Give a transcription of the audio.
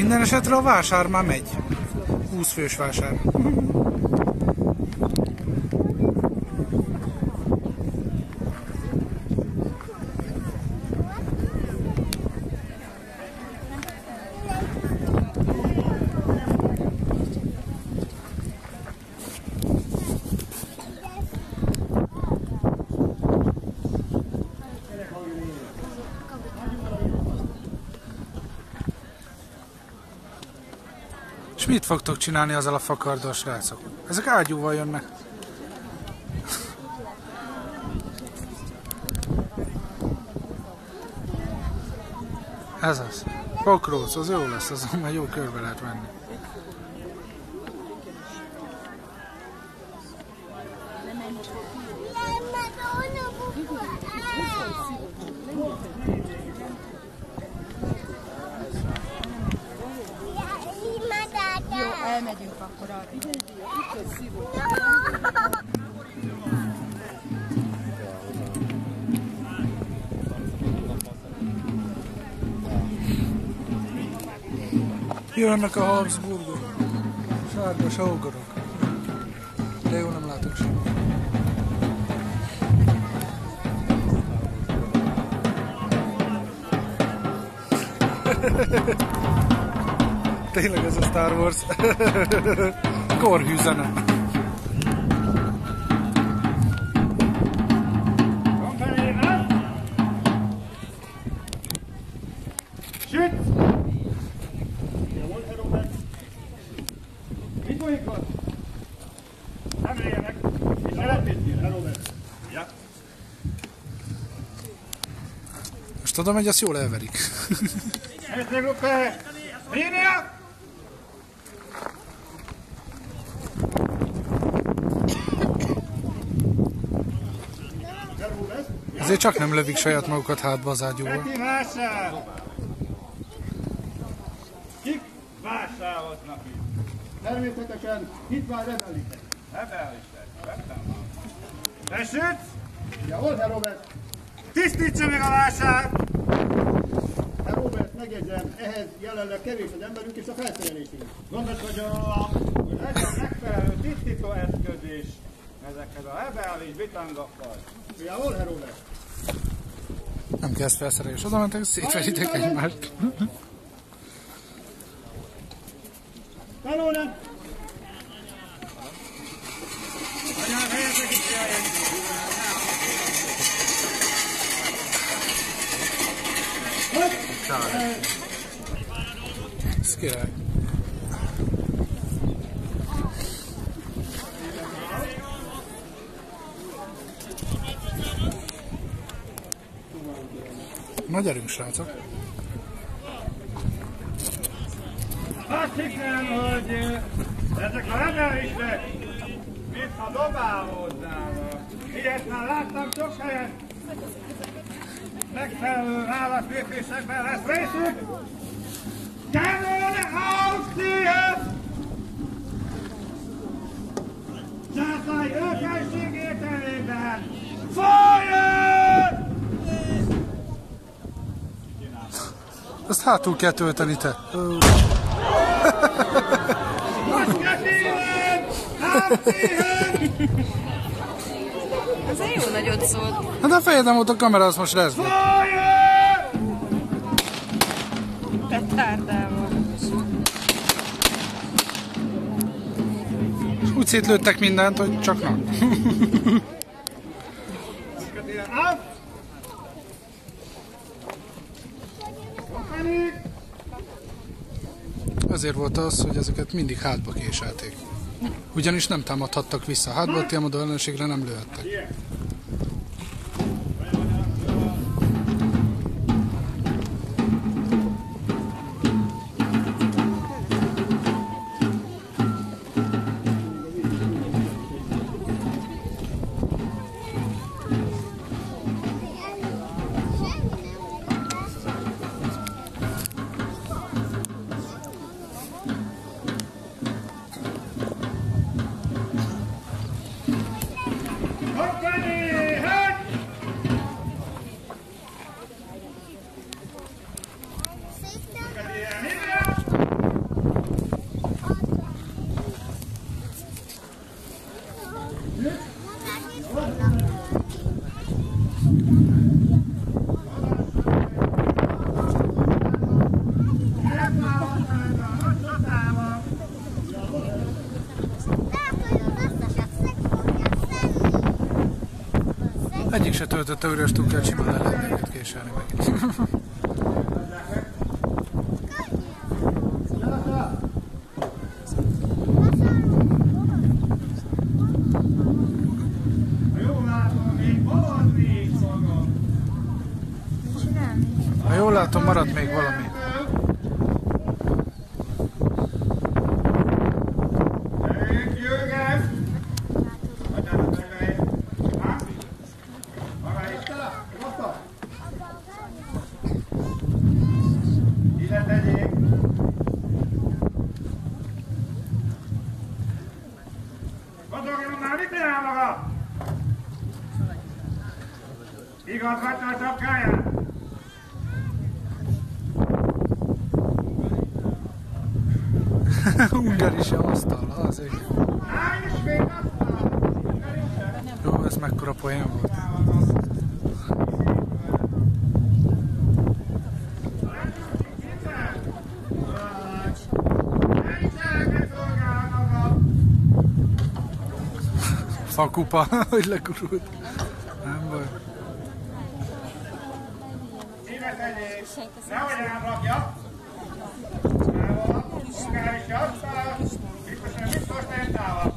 Minden esetre a vásár már megy. 20 fős vásár. És mit fogtok csinálni azzal a fakarddal, srácok? Ezek ágyúval jönnek. Ez az. Pokróc, az jó lesz, azon már jó körbe lehet menni. Elmegyünk akkor arra. Jönnek a Habsburgok. Sárga sógorok. De jó, nem látok semmit. Tényleg ez a Star Wars. Korhű zene. Süt! Mit folyik ott? Nem éljenek! És ne lepítjél, Robert! Ja. Most tudom, hogy azt jól elverik. Ezt gruppe! Linia! Ezért csak nem lövik saját magukat hátba az ágyúval. Ki vásár? Kik vásárolnak itt? Természetesen itt van rebelisek. Rebelisek? Vettem van. Te sütsz? Ja, hol te Robert? Tisztítsa meg a vásár! Te Robert, megjegyzem, ehhez jelenleg kevés az emberünk és a felszerelésünk. Gondoskodjon, hogy legyen megfelelő tisztító eszköz is ezekhez a rebelis bitangokkal. Ja, hol te Robert? Nem kezd felszerelés, oda mentek, szétveritek egymást. Tanulnak! Anyám, helyetek is jelen! Ez király. Na gyerünk, srácok! Azt hiszem, hogy ezek a rebelisek mintha dobálódnának. Ilyet már láttam sok helyen. Megfelelő válaszlépésekben lesz részük. Kellene Ausztriát! Császai őkelség értelmében! Fire! Azt hátul kell tölteni, te. Ez egy jó nagyot szólt. Hát a fejed nem volt a kamera, az most rezgett. Petárdával. Úgy szétlőttek mindent, hogy csak na. Azért volt az, hogy ezeket mindig hátba késelték. Ugyanis nem támadhattak vissza. Hátba támadó ellenségre nem lőhettek. Egyik se töltötte üres túlkát, simán le lehet őket késelni megint. Ha jól látom, maradt még valami. Igaz, vagy a sapkáját? Ungari se asztal, azért. Jó, ez mekkora poén volt. Fakupa, hogy legurult. Nem baj. Nehogy elrakja. Ungáris jasztal. Biztos nem távol.